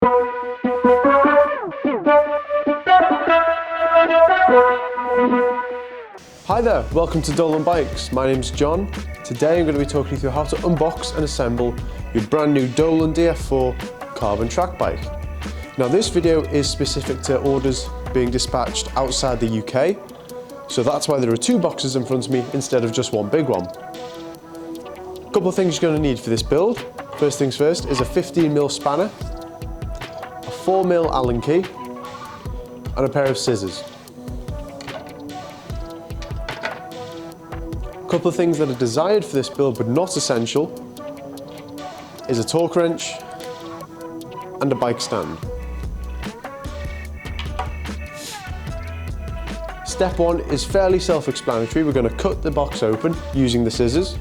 Hi there, welcome to Dolan Bikes. My name's John. Today I'm going to be talking you through how to unbox and assemble your brand new Dolan DF4 Carbon Track Bike. Now this video is specific to orders being dispatched outside the UK, so that's why there are two boxes in front of me instead of just one big one. A couple of things you're going to need for this build. First things first is a 15mm spanner, a 4mm Allen key, and a pair of scissors. A couple of things that are desired for this build but not essential is a torque wrench and a bike stand. Step one is fairly self-explanatory. We're going to cut the box open using the scissors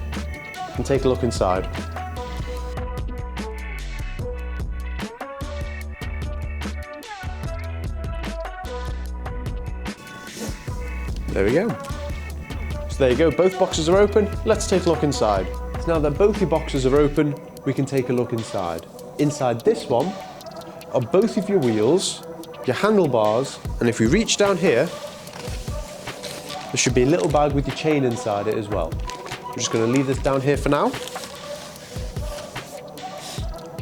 and take a look inside. There we go. So there you go, both boxes are open. Let's take a look inside. So now that both your boxes are open, we can take a look inside. Inside this one are both of your wheels, your handlebars, and if we reach down here, there should be a little bag with your chain inside it as well. I'm just going to leave this down here for now.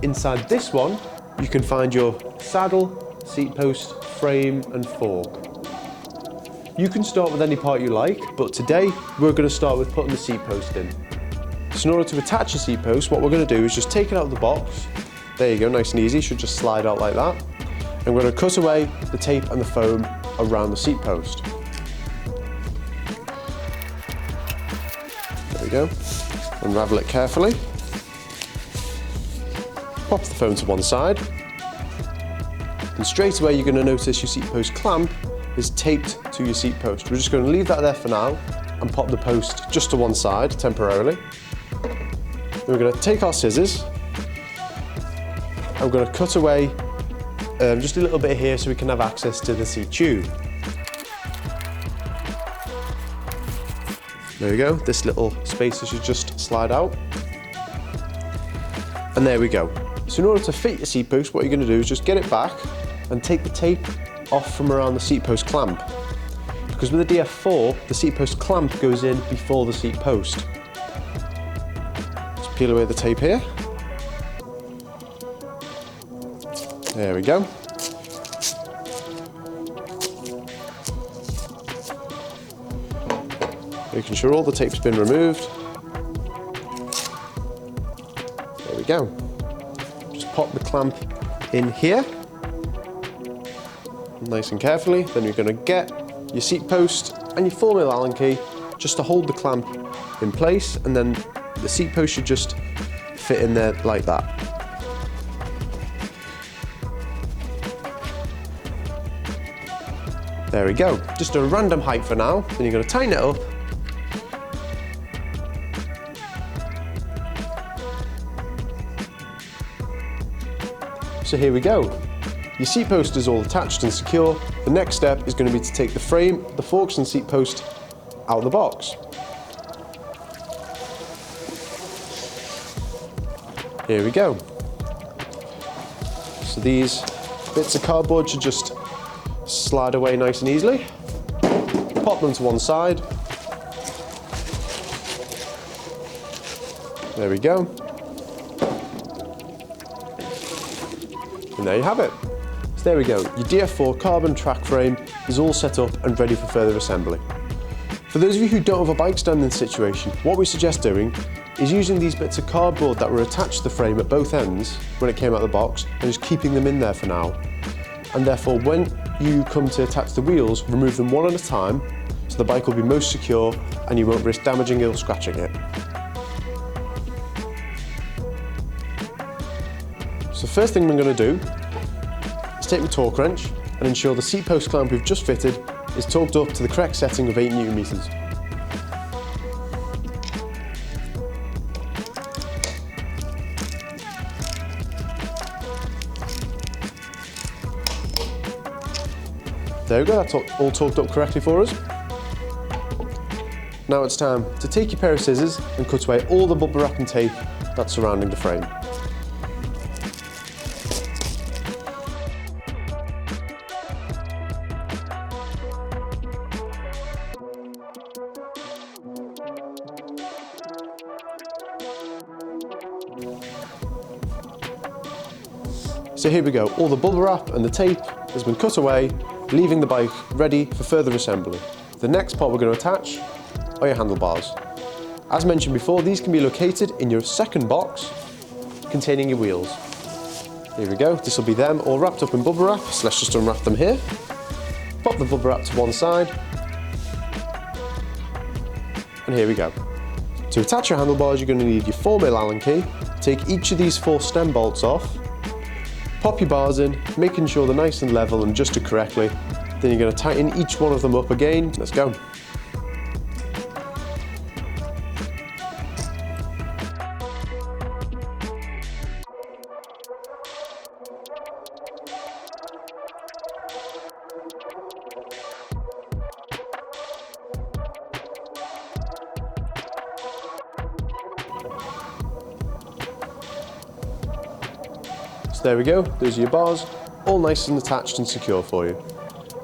Inside this one, you can find your saddle, seat post, frame, and fork. You can start with any part you like, but today we're going to start with putting the seat post in. So in order to attach the seat post, what we're going to do is just take it out of the box. There you go, nice and easy, should just slide out like that. And we're going to cut away the tape and the foam around the seat post. There we go. Unravel it carefully. Pop the foam to one side. And straight away you're going to notice your seat post clamp is taped to your seat post. We're just going to leave that there for now and pop the post just to one side temporarily. Then we're going to take our scissors and we're going to cut away just a little bit here so we can have access to the seat tube. There we go, this little spacer should just slide out. And there we go. So in order to fit your seat post, what you're going to do is just get it back and take the tape off from around the seat post clamp. Because with the DF4, the seat post clamp goes in before the seat post. Let's peel away the tape here. There we go. Making sure all the tape's been removed. There we go. Just pop the clamp in here. Nice and carefully. Then you're going to get your seat post and your 4mm Allen key just to hold the clamp in place, and then the seat post should just fit in there like that. There we go. Just a random height for now. Then you're going to tighten it up. So here we go. Your seat post is all attached and secure. The next step is going to be to take the frame, the forks and seat post out of the box. Here we go. So these bits of cardboard should just slide away nice and easily. Pop them to one side. There we go. And there you have it. So there we go, your DF4 carbon track frame is all set up and ready for further assembly. For those of you who don't have a bike stand in this situation, what we suggest doing is using these bits of cardboard that were attached to the frame at both ends when it came out of the box and just keeping them in there for now. And therefore when you come to attach the wheels, remove them one at a time so the bike will be most secure and you won't risk damaging it or scratching it. So first thing I'm going to do is take my torque wrench and ensure the seat post clamp we've just fitted is torqued up to the correct setting of 8 Nm. There we go, that's all torqued up correctly for us. Now it's time to take your pair of scissors and cut away all the bubble wrap and tape that's surrounding the frame. So here we go, all the bubble wrap and the tape has been cut away, leaving the bike ready for further assembly. The next part we're going to attach are your handlebars. As mentioned before, these can be located in your second box containing your wheels. Here we go, this will be them all wrapped up in bubble wrap, so let's just unwrap them here. Pop the bubble wrap to one side, and here we go. To attach your handlebars, you're going to need your 4mm Allen key. Take each of these 4 stem bolts off, pop your bars in, making sure they're nice and level and adjusted correctly. Then you're going to tighten each one of them up again. Let's go. So there we go, those are your bars, all nice and attached and secure for you.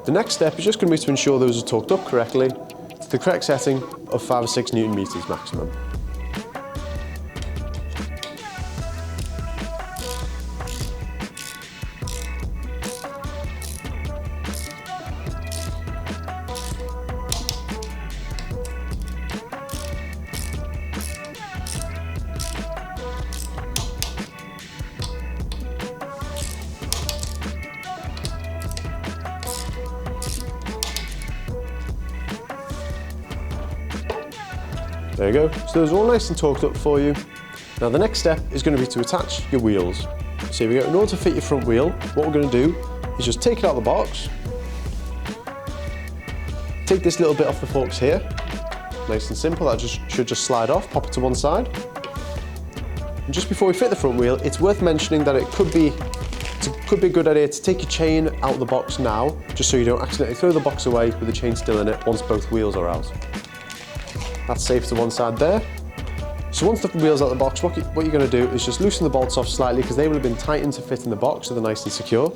The next step is just going to be to ensure those are torqued up correctly to the correct setting of 5 or 6 Newton meters maximum. There you go, so those are all nice and torqued up for you. Now the next step is going to be to attach your wheels. So here we go, in order to fit your front wheel, what we're going to do is just take it out of the box, take this little bit off the forks here, nice and simple, that should just slide off, pop it to one side. And just before we fit the front wheel, it's worth mentioning that it could be a good idea to take your chain out of the box now, just so you don't accidentally throw the box away with the chain still in it once both wheels are out. That's safe to one side there. So once the wheel's out of the box, what you're going to do is just loosen the bolts off slightly because they will have been tightened to fit in the box so they're nice and secure.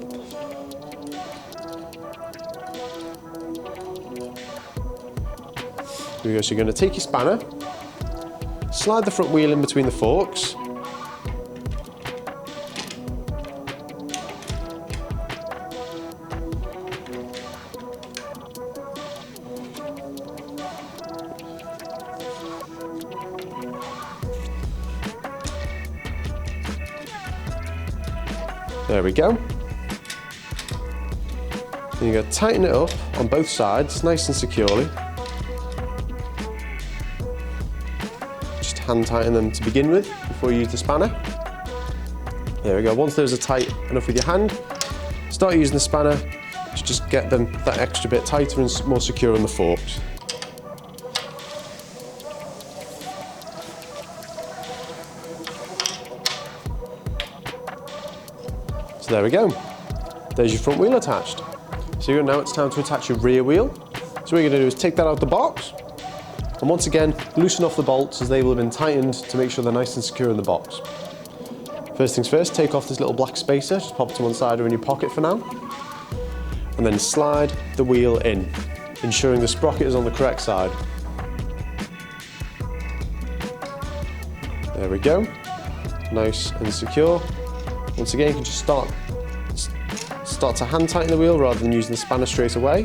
Here we go, so you're going to take your spanner, slide the front wheel in between the forks, there we go. Then you're going to tighten it up on both sides, nice and securely. Just hand tighten them to begin with before you use the spanner. There we go. Once those are tight enough with your hand, start using the spanner to just get them that extra bit tighter and more secure on the forks. So there we go, there's your front wheel attached. So now it's time to attach your rear wheel. So what you're going to do is take that out of the box, and once again, loosen off the bolts as they will have been tightened to make sure they're nice and secure in the box. First things first, take off this little black spacer, just pop it to one side or in your pocket for now, and then slide the wheel in, ensuring the sprocket is on the correct side. There we go, nice and secure. Once again, you can just start to hand tighten the wheel rather than using the spanner straight away.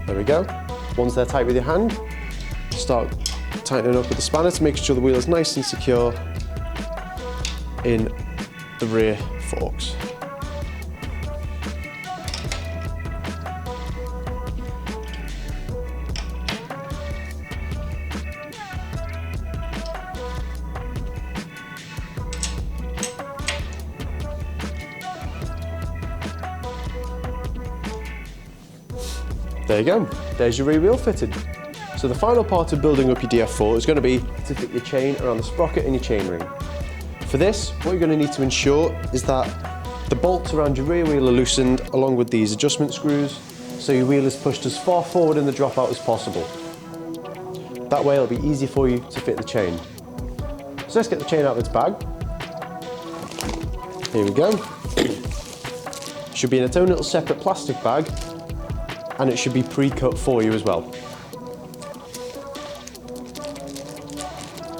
There we go. Once they're tight with your hand, start tightening up with the spanner to make sure the wheel is nice and secure in the rear forks. There you go, there's your rear wheel fitted. So the final part of building up your DF4 is going to be to fit your chain around the sprocket and your chain ring. For this, what you're going to need to ensure is that the bolts around your rear wheel are loosened along with these adjustment screws, so your wheel is pushed as far forward in the dropout as possible. That way it'll be easy for you to fit the chain. So let's get the chain out of its bag. Here we go. Should be in its own little separate plastic bag, and it should be pre-cut for you as well.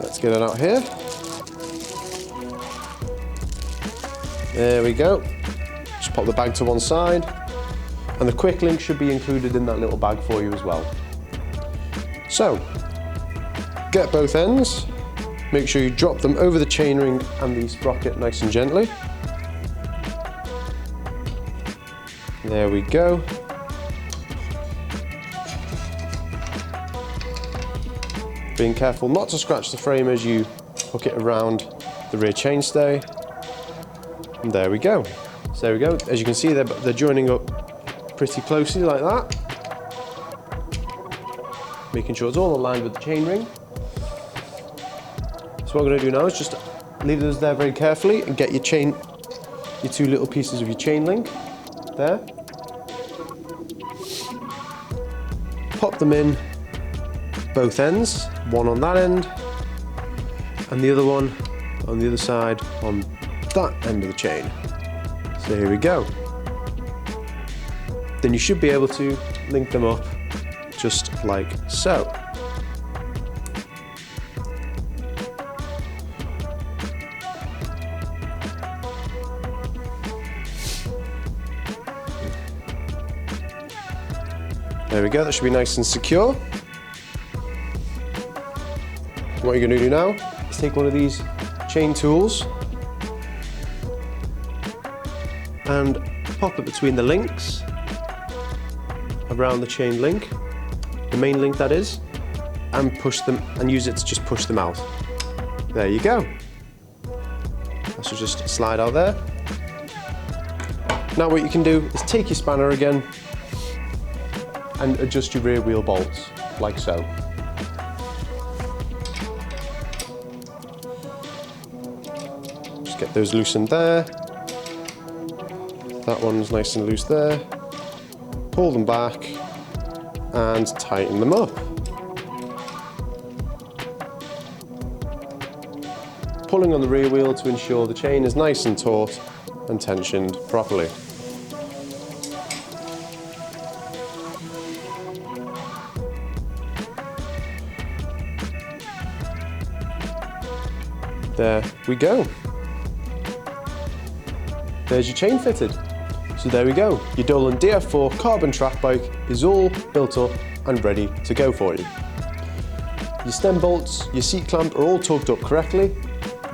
Let's get it out here. There we go. Just pop the bag to one side. And the quick link should be included in that little bag for you as well. So, get both ends. Make sure you drop them over the chainring and the sprocket nice and gently. There we go. Being careful not to scratch the frame as you hook it around the rear chainstay. And there we go. So there we go. As you can see, they're joining up pretty closely like that. Making sure it's all aligned with the chainring. So what I'm going to do now is just leave those there very carefully and get your two little pieces of your chain link there. Pop them in both ends, one on that end and the other one on the other side on that end of the chain. So here we go. Then you should be able to link them up just like so. There we go, that should be nice and secure. What you're going to do now is take one of these chain tools and pop it between the links around the chain link, the main link that is, and push them and use it to just push them out. There you go. That should just slide out there. Now what you can do is take your spanner again and adjust your rear wheel bolts like so. Just get those loosened there. That one's nice and loose there. Pull them back and tighten them up. Pulling on the rear wheel to ensure the chain is nice and taut and tensioned properly. There we go. There's your chain fitted. So there we go. Your Dolan DF4 Carbon Track Bike is all built up and ready to go for you. Your stem bolts, your seat clamp are all tugged up correctly.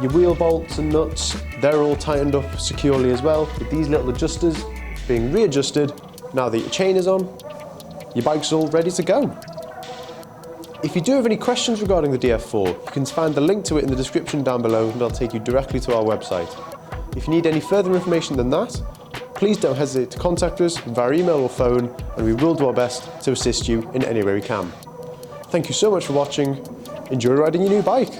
Your wheel bolts and nuts, they're all tightened up securely as well, with these little adjusters being readjusted now that your chain is on. Your bike's all ready to go. If you do have any questions regarding the DF4, you can find the link to it in the description down below and I'll take you directly to our website. If you need any further information than that, please don't hesitate to contact us via email or phone and we will do our best to assist you in any way we can. Thank you so much for watching. Enjoy riding your new bike.